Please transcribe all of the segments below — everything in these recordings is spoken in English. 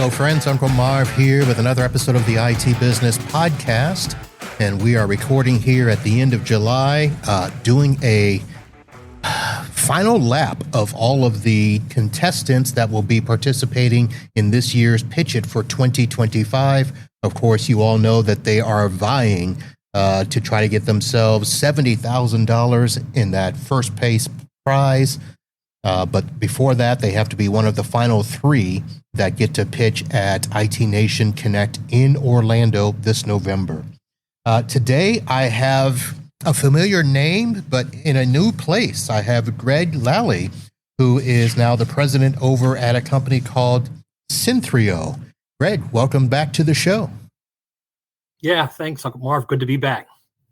Hello, friends. Uncle Marv here with another episode of the IT Business Podcast. And we are recording here at the end of July, doing a final lap of all of the contestants that will be participating in this year's Pitch It for 2025. Of course, you all know that they are vying to try to get themselves $70,000 in that first place prize. But before that, they have to be one of the final three that get to pitch at IT Nation Connect in Orlando this November. Today, I have a familiar name, but in a new place. I have Gregg Lalle, who is now the president over at a company called Synthreo. Gregg, welcome back to the show. Yeah, thanks, Uncle Marv. Good to be back.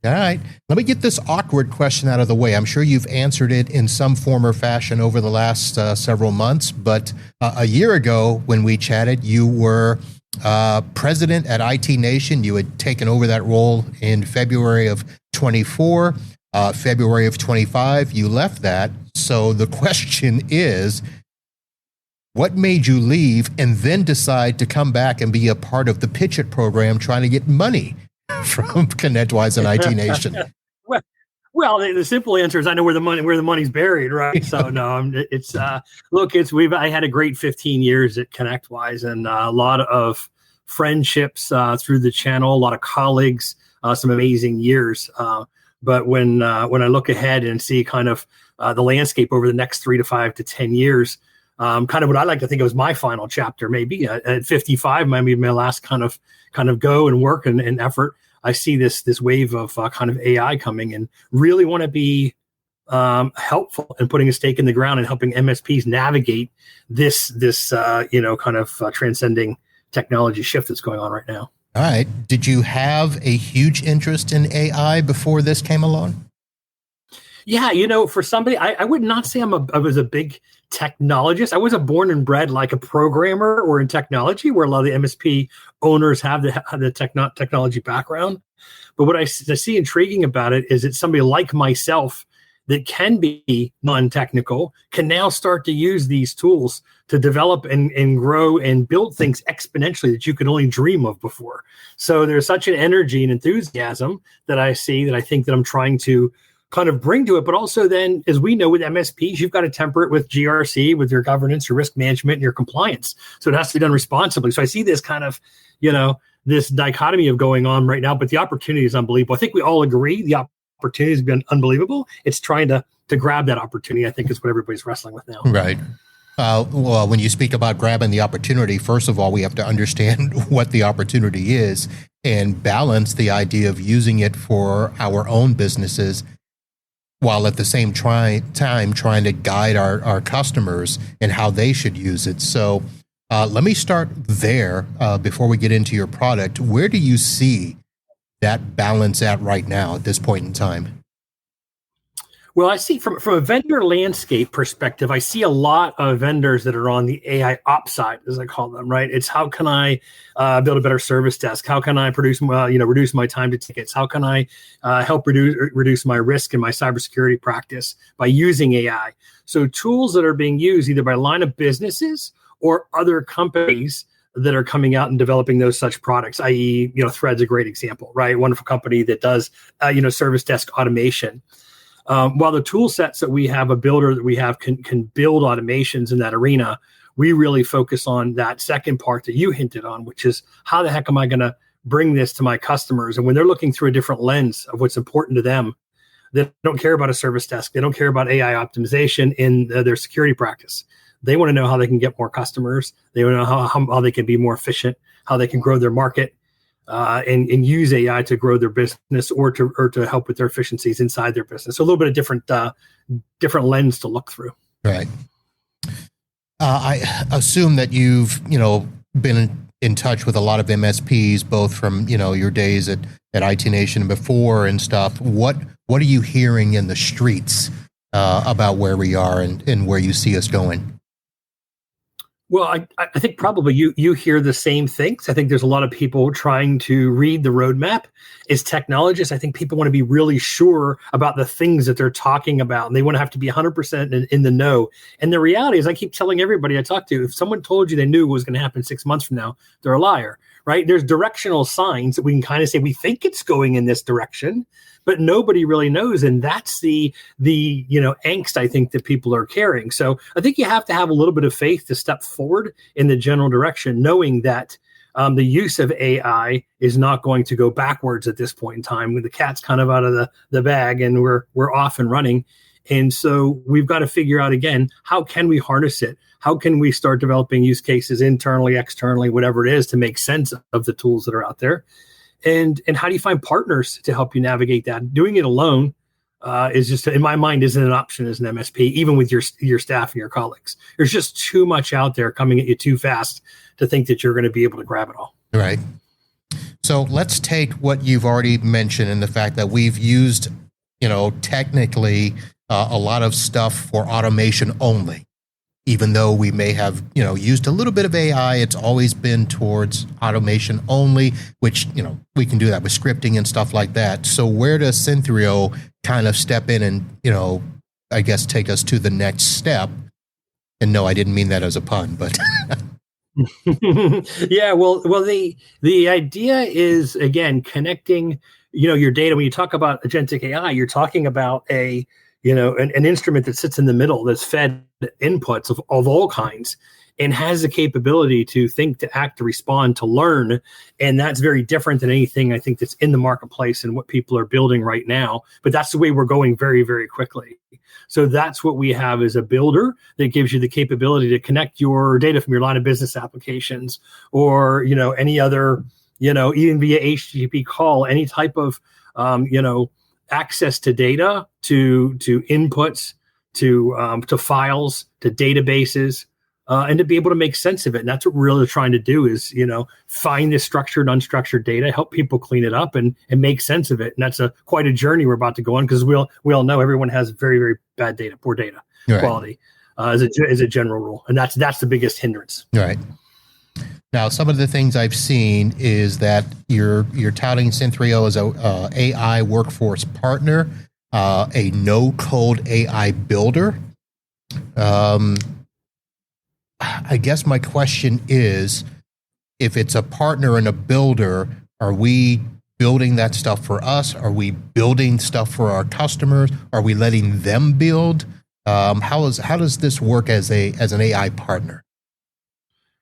All right. Let me get this awkward question out of the way. I'm sure you've answered it in some form or fashion over the last several months, but a year ago when we chatted, you were president at IT Nation. You had taken over that role in February of 24, February of 25. You left that. So the question is, what made you leave and then decide to come back and be a part of the Pitch It program trying to get money from ConnectWise and IT Nation? Well, the simple answer is I know where the money's buried, right? So no, I had a great 15 years at ConnectWise and a lot of friendships through the channel, a lot of colleagues, some amazing years. But when I look ahead and see kind of the landscape over the next 3 to 5 to 10 years, kind of what I like to think of as my final chapter, maybe at 55, maybe my last kind of go and work and effort. I see this wave of kind of AI coming and really want to be helpful in putting a stake in the ground and helping MSPs navigate this kind of transcending technology shift that's going on right now. All right. Did you have a huge interest in AI before this came along? Yeah, for somebody, I would not say I was a big technologist. I wasn't born and bred like a programmer or in technology, where a lot of the MSP owners have the technology background. But what I see intriguing about it is it's somebody like myself that can be non-technical, can now start to use these tools to develop and grow and build things exponentially that you could only dream of before. So there's such an energy and enthusiasm that I see that I think that I'm trying to kind of bring to it. But also then, as we know with MSPs, you've got to temper it with GRC, with your governance, your risk management, and your compliance. So it has to be done responsibly. So I see this kind of, this dichotomy of going on right now, but the opportunity is unbelievable. I think we all agree the opportunity has been unbelievable. It's trying to grab that opportunity, I think, is what everybody's wrestling with now. Right. Well, when you speak about grabbing the opportunity, first of all, we have to understand what the opportunity is and balance the idea of using it for our own businesses, while at the same time trying to guide our customers and how they should use it. So let me start there before we get into your product. Where do you see that balance at right now at this point in time? Well, I see from a vendor landscape perspective, I see a lot of vendors that are on the AI ops side, as I call them, right? It's how can I build a better service desk? How can I reduce my time to tickets? How can I help reduce my risk in my cybersecurity practice by using AI? So tools that are being used either by line of businesses or other companies that are coming out and developing those such products, i.e., Thread's a great example, right? Wonderful company that does, service desk automation. While the tool sets that we have, a builder that we have can build automations in that arena, we really focus on that second part that you hinted on, which is how the heck am I going to bring this to my customers? And when they're looking through a different lens of what's important to them, they don't care about a service desk. They don't care about AI optimization in their security practice. They want to know how they can get more customers. They want to know how they can be more efficient, how they can grow their market. And use AI to grow their business or to help with their efficiencies inside their business. So a little bit of different lens to look through. Right. I assume that you've been in touch with a lot of MSPs, both from your days at IT Nation and before and stuff. What are you hearing in the streets about where we are and where you see us going? Well, I think probably you hear the same things. I think there's a lot of people trying to read the roadmap. As technologists, I think people want to be really sure about the things that they're talking about, and they want to have to be 100% in the know. And the reality is, I keep telling everybody I talk to, if someone told you they knew what was going to happen 6 months from now, they're a liar, right? There's directional signs that we can kind of say we think it's going in this direction, but nobody really knows, and that's the angst I think that people are carrying. So I think you have to have a little bit of faith to step forward in the general direction, knowing that the use of AI is not going to go backwards at this point in time. When the cat's kind of out of the bag, and we're off and running, and so we've got to figure out again, how can we harness it? How can we start developing use cases internally, externally, whatever it is, to make sense of the tools that are out there? And how do you find partners to help you navigate that? Doing it alone is just, in my mind, isn't an option as an MSP, even with your staff and your colleagues. There's just too much out there coming at you too fast to think that you're going to be able to grab it all. Right. So let's take what you've already mentioned and the fact that we've used, technically a lot of stuff for automation only. Even though we may have, used a little bit of AI, it's always been towards automation only, which, we can do that with scripting and stuff like that. So where does Synthreo kind of step in and, I guess take us to the next step? And no, I didn't mean that as a pun, but. Yeah, well, the idea is, again, connecting, your data. When you talk about agentic AI, you're talking about an instrument that sits in the middle that's fed inputs of all kinds and has the capability to think, to act, to respond, to learn. And that's very different than anything I think that's in the marketplace and what people are building right now. But that's the way we're going very, very quickly. So that's what we have, is a builder that gives you the capability to connect your data from your line of business applications or, any other, even via HTTP call, any type of, access to data, to inputs, to files, to databases, and to be able to make sense of it. And that's what we're really trying to do is, find this structured, unstructured data, help people clean it up and make sense of it. And that's quite a journey we're about to go on, because we all know everyone has very, very bad data, poor data quality, as a general rule. And that's the biggest hindrance. Right. Now, some of the things I've seen is that you're touting Synthreo as a AI workforce partner, a no-code AI builder. I guess my question is, if it's a partner and a builder, are we building that stuff for us? Are we building stuff for our customers? Are we letting them build? How does this work as an AI partner?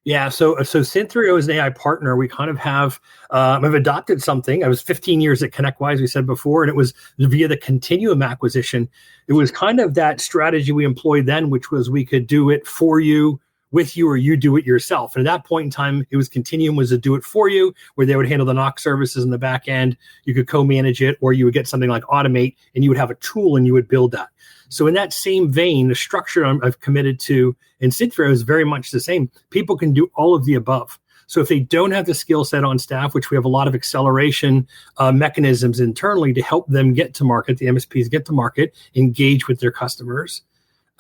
Yeah, so Synthreo is an AI partner. We kind of have adopted something. I was 15 years at ConnectWise, we said before, and it was via the Continuum acquisition. It was kind of that strategy we employed then, which was we could do it for you, with you, or you do it yourself. And at that point in time, it was Continuum was a do it for you, where they would handle the NOC services in the back end. You could co-manage it, or you would get something like Automate, and you would have a tool and you would build that. So in that same vein, the structure I've committed to in Synthreo is very much the same. People can do all of the above. So if they don't have the skill set on staff, which we have a lot of acceleration mechanisms internally to help them get to market, the MSPs get to market, engage with their customers,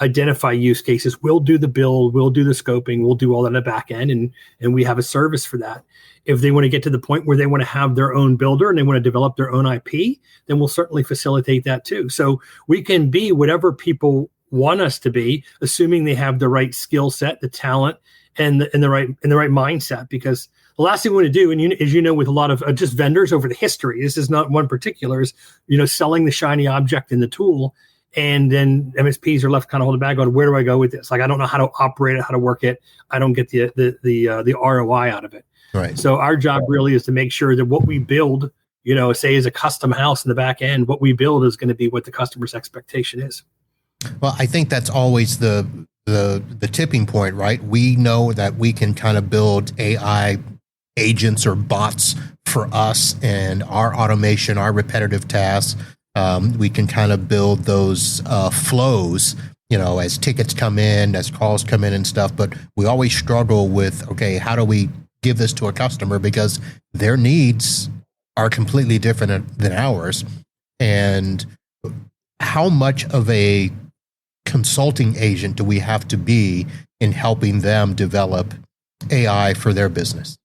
identify use cases, we'll do the build, we'll do the scoping, we'll do all that in the back end, and we have a service for that. If they want to get to the point where they want to have their own builder and they want to develop their own IP, then we'll certainly facilitate that too. So we can be whatever people want us to be, assuming they have the right skill set, the talent, and the right mindset. Because the last thing we want to do, and as you know, with a lot of just vendors over the history, this is not one particular, is selling the shiny object in the tool. And then MSPs are left kind of holding back on, where do I go with this? Like, I don't know how to operate it, how to work it. I don't get the ROI out of it. Right. So our job really is to make sure that what we build, say as a custom house in the back end, what we build is going to be what the customer's expectation is. Well, I think that's always the tipping point, right? We know that we can kind of build AI agents or bots for us and our automation, our repetitive tasks. We can kind of build those flows, as tickets come in, as calls come in and stuff. But we always struggle with, okay, how do we give this to a customer? Because their needs are completely different than ours. And how much of a consulting agent do we have to be in helping them develop AI for their business?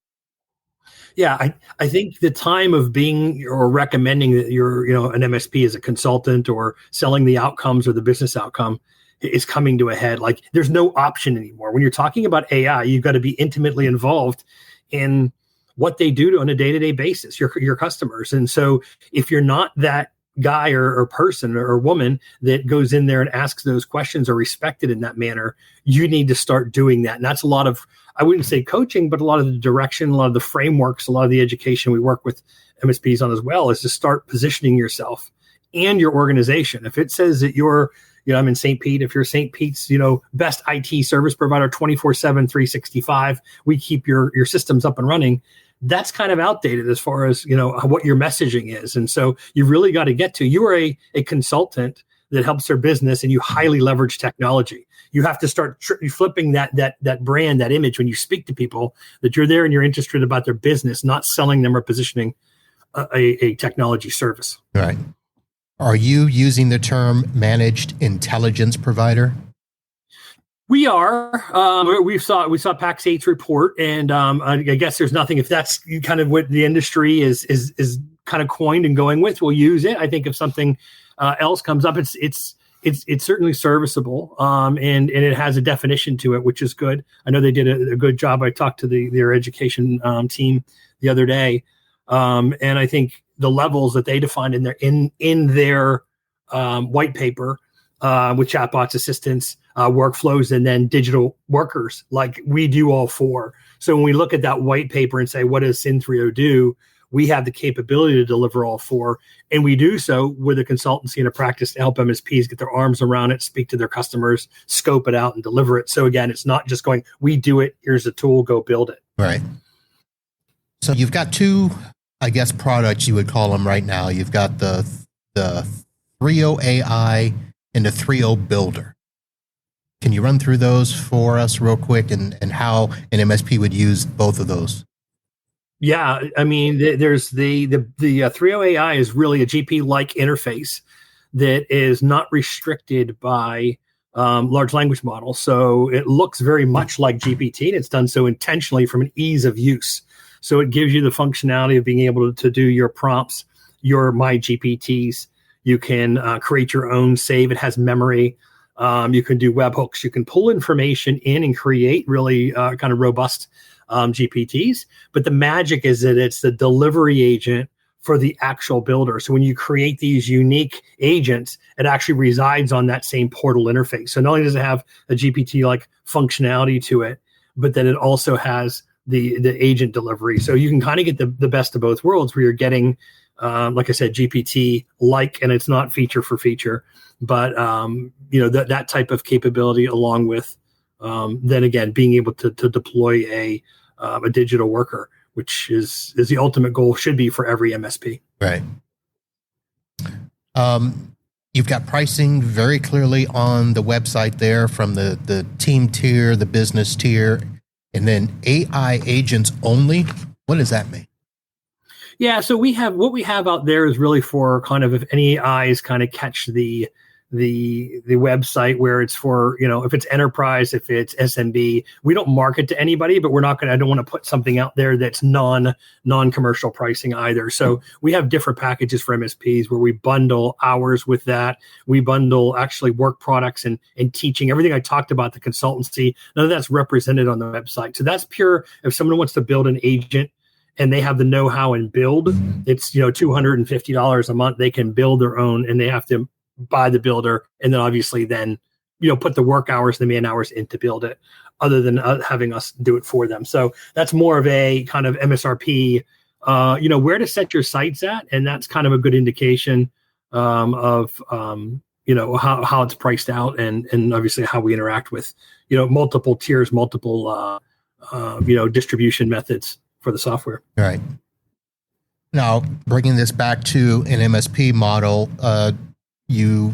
Yeah, I think the time of being or recommending that you're, an MSP as a consultant or selling the outcomes or the business outcome is coming to a head. Like there's no option anymore. When you're talking about AI, you've got to be intimately involved in what they do on a day-to-day basis, your customers. And so if you're not that guy or person or woman that goes in there and asks those questions or respected in that manner, you need to start doing that. And that's a lot of, I wouldn't say coaching, but a lot of the direction, a lot of the frameworks, a lot of the education we work with MSPs on as well, is to start positioning yourself and your organization. If it says that you're, I'm in St. Pete, if you're St. Pete's, best IT service provider, 24/7, 365, we keep your systems up and running. That's kind of outdated as far as, what your messaging is. And so you really got to get to, you are a consultant that helps their business and you highly leverage technology. You have to start flipping that brand, that image when you speak to people, that you're there and you're interested about their business, not selling them or positioning a technology service. Right. Are you using the term managed intelligence provider? We are. We saw PAX 8's report, and I guess there's nothing. If that's kind of what the industry is kind of coined and going with, we'll use it. I think if something else comes up, it's certainly serviceable, and it has a definition to it, which is good. I know they did a good job. I talked to their education team the other day, and I think the levels that they defined in their white paper with chatbots, assistants, workflows, and then digital workers, like we do all four. So when we look at that white paper and say, what does Synthreo do? We have the capability to deliver all four. And we do so with a consultancy and a practice to help MSPs get their arms around it, speak to their customers, scope it out, and deliver it. So again, it's not just going, we do it, here's a tool, go build it. Right. So you've got two, I guess, products you would call them right now. You've got the Synthreo AI and the Synthreo Builder. Can you run through those for us real quick and how an MSP would use both of those? Yeah, I mean, there's the Synthreo AI is really a GP-like interface that is not restricted by large language models. So it looks very much like GPT, and it's done so intentionally from an ease of use. So it gives you the functionality of being able to do your prompts, your My GPTs. You can create your own save. It has memory. You can do webhooks. You can pull information in and create really kind of robust GPTs. But the magic is that it's the delivery agent for the actual builder. So when you create these unique agents, it actually resides on that same portal interface. So not only does it have a GPT-like functionality to it, but then it also has the agent delivery. So you can kind of get the best of both worlds, where you're getting, like I said, GPT-like, and it's not feature for feature, but that type of capability, along with then again being able to deploy a digital worker, which is the ultimate goal, should be for every MSP. Right. You've got pricing very clearly on the website there, from the team tier, the business tier, and then AI agents only. What does that mean? Yeah, so what we have out there is really for kind of if any eyes kind of catch the website, where it's for, if it's enterprise, if it's SMB, we don't market to anybody, but I don't want to put something out there that's non-commercial pricing either. So we have different packages for MSPs where we bundle hours with that. We bundle actually work products and teaching. Everything I talked about, the consultancy, none of that's represented on the website. So that's pure, if someone wants to build an agent and they have the know-how and build, it's, $250 a month. They can build their own, and they have to buy the builder, and then obviously then put the work hours, the man hours in to build it, other than having us do it for them. So that's more of a kind of MSRP, where to set your sights at, and that's kind of a good indication of how it's priced out, and obviously how we interact with multiple tiers, multiple distribution methods for the software. Right. Now, bringing this back to an MSP model, you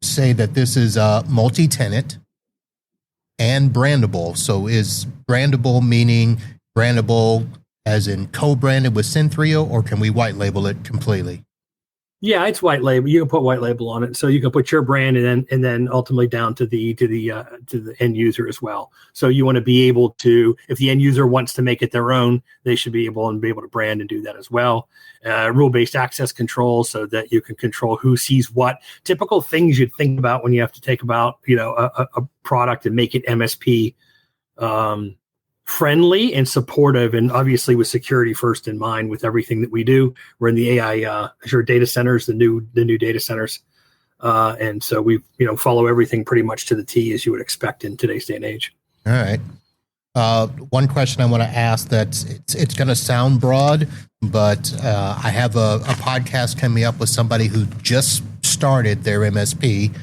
say that this is multi-tenant and brandable. So is brandable meaning brandable as in co-branded with Synthreo, or can we white label it completely? Yeah, it's white label. You can put white label on it, so you can put your brand and then ultimately down to the end user as well. So you want to be able to, if the end user wants to make it their own, they should be able to brand and do that as well. Rule-based access control, so that you can control who sees what. Typical things you'd think about when you have to take about a product and make it MSP friendly and supportive, and obviously with security first in mind with everything that we do. We're in the AI Azure data centers, the new data centers, and so we follow everything pretty much to the T, as you would expect in today's day and age. All right. One question I want to ask that's it's going to sound broad, but I have a podcast coming up with somebody who just started their MSP.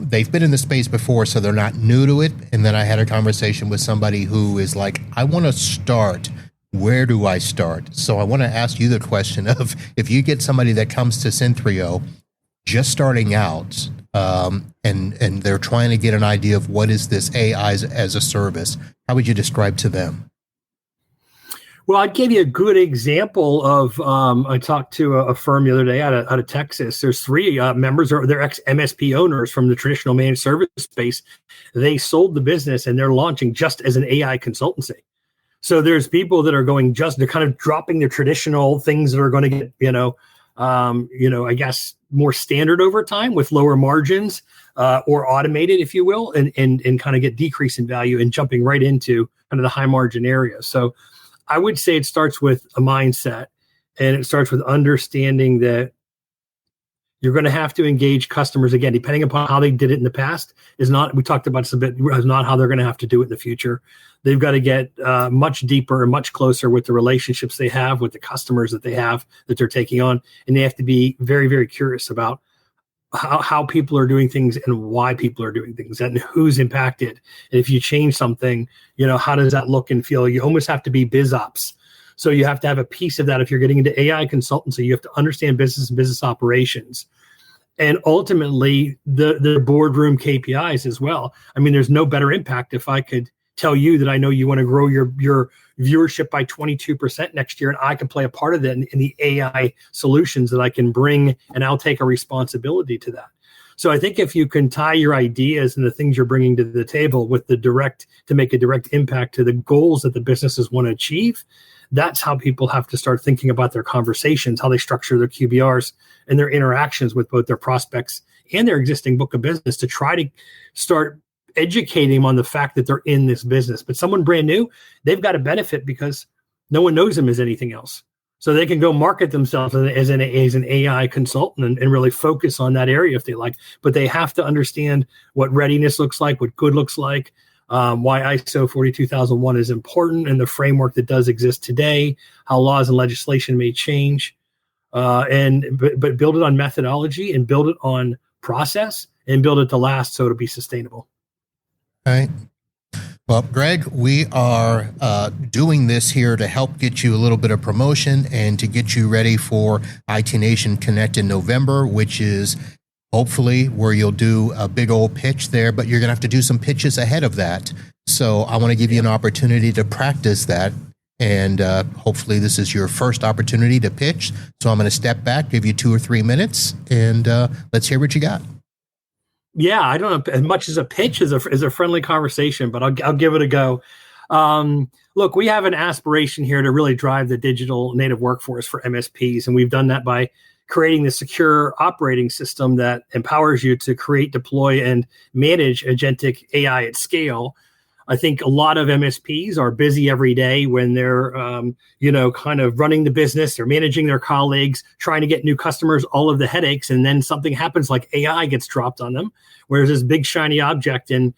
They've been in the space before, so they're not new to it. And then I had a conversation with somebody who is like, I want to start. Where do I start? So I want to ask you the question of, if you get somebody that comes to Synthreo just starting out, and they're trying to get an idea of what is this AI as a service, how would you describe to them? Well, I'd give you a good example of, I talked to a firm the other day out of Texas. There's three members, or they're ex-MSP owners from the traditional managed service space. They sold the business and they're launching just as an AI consultancy. So there's people that are going they're kind of dropping their traditional things that are going to get, I guess more standard over time with lower margins, or automated, if you will, and kind of get decrease in value and jumping right into kind of the high margin area. So I would say it starts with a mindset, and it starts with understanding that you're going to have to engage customers again, depending upon how they did it in the past. We talked about this a bit, is not how they're going to have to do it in the future. They've got to get much deeper and much closer with the relationships they have with the customers that they have that they're taking on. And they have to be very, very curious about how people are doing things and why people are doing things and who's impacted. And if you change something, how does that look and feel? You almost have to be biz ops. So you have to have a piece of that. If you're getting into AI consultancy, you have to understand business and business operations, and ultimately the boardroom KPIs as well. I mean, there's no better impact if I could tell you that I know you want to grow your viewership by 22% next year, and I can play a part of that in the AI solutions that I can bring, and I'll take a responsibility to that. So I think if you can tie your ideas and the things you're bringing to the table with to make a direct impact to the goals that the businesses want to achieve, that's how people have to start thinking about their conversations, how they structure their QBRs and their interactions with both their prospects and their existing book of business, to try to start educating them on the fact that they're in this business. But someone brand new, they've got a benefit because no one knows them as anything else. So they can go market themselves as an AI consultant and really focus on that area if they like. But they have to understand what readiness looks like, what good looks like, why ISO 42001 is important, and the framework that does exist today, how laws and legislation may change, but build it on methodology and build it on process and build it to last so it'll be sustainable. All right. Well, Gregg, we are doing this here to help get you a little bit of promotion and to get you ready for IT Nation Connect in November, which is hopefully where you'll do a big old pitch there, but you're going to have to do some pitches ahead of that. So I want to give you an opportunity to practice that. And hopefully this is your first opportunity to pitch. So I'm going to step back, give you 2 or 3 minutes, and let's hear what you got. Yeah, I don't know as much as a pitch as a friendly conversation, but I'll give it a go. Look, we have an aspiration here to really drive the digital native workforce for MSPs, and we've done that by creating the secure operating system that empowers you to create, deploy, and manage agentic AI at scale. I think a lot of MSPs are busy every day when they're, kind of running the business, they're managing their colleagues, trying to get new customers, all of the headaches, and then something happens like AI gets dropped on them, whereas this big shiny object and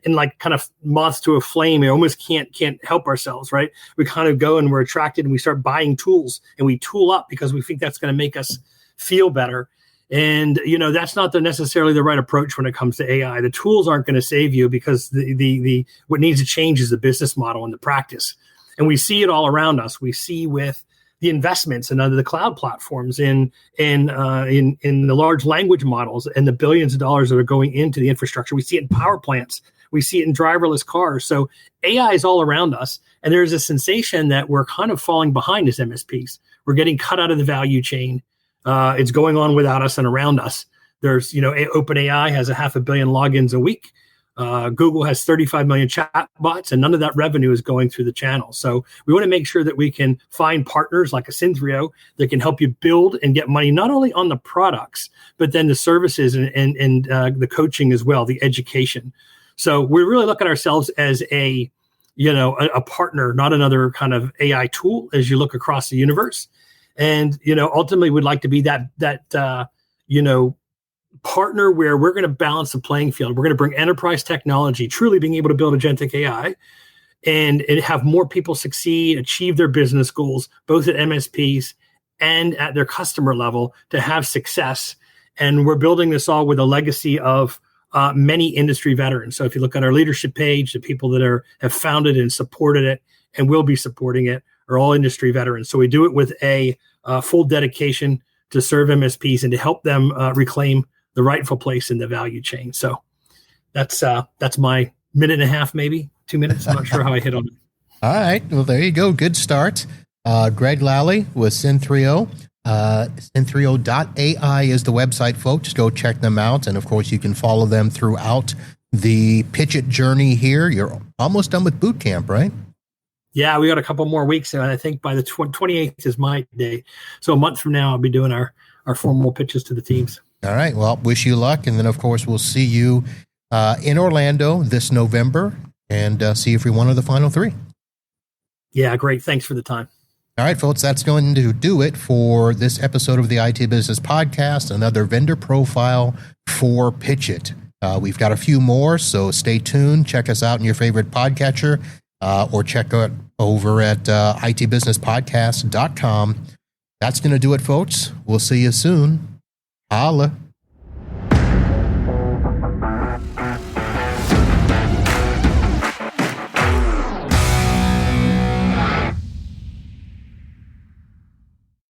like kind of moths to a flame, we almost can't help ourselves, right? We kind of go and we're attracted and we start buying tools and we tool up because we think that's going to make us feel better. And, that's not necessarily the right approach when it comes to AI. The tools aren't going to save you because the what needs to change is the business model and the practice. And we see it all around us. We see with the investments in the cloud platforms, in the large language models and the billions of dollars that are going into the infrastructure. We see it in power plants. We see it in driverless cars. So AI is all around us. And there's a sensation that we're kind of falling behind as MSPs. We're getting cut out of the value chain. It's going on without us and around us. There's, OpenAI has 500 million logins a week. Google has 35 million chat bots, and none of that revenue is going through the channel. So we want to make sure that we can find partners like a Synthreo that can help you build and get money, not only on the products, but then the services and the coaching as well, the education. So we really look at ourselves as a partner, not another kind of AI tool as you look across the universe. And, ultimately we'd like to be that partner where we're going to balance the playing field. We're going to bring enterprise technology, truly being able to build agentic AI and have more people succeed, achieve their business goals, both at MSPs and at their customer level to have success. And we're building this all with a legacy of many industry veterans. So if you look at our leadership page, the people that have founded and supported it and will be supporting it are all industry veterans. So we do it with a full dedication to serve MSPs and to help them reclaim the rightful place in the value chain. So that's my minute and a half, maybe 2 minutes. I'm not sure how I hit on it. All right. Well, there you go. Good start. Gregg Lalle with Synthreo. Synthreo.ai is the website, folks. Go check them out. And of course, you can follow them throughout the Pitch It journey here. You're almost done with boot camp, right? Yeah, we got a couple more weeks. And I think by the 28th is my day. So a month from now, I'll be doing our formal pitches to the teams. All right. Well, wish you luck. And then, of course, we'll see you in Orlando this November and see you for one of the final three. Yeah, great. Thanks for the time. All right, folks, that's going to do it for this episode of the IT Business Podcast, another vendor profile for Pitch It. We've got a few more, so stay tuned. Check us out in your favorite podcatcher or check out over at itbusinesspodcast.com. That's going to do it, folks. We'll see you soon. Holla.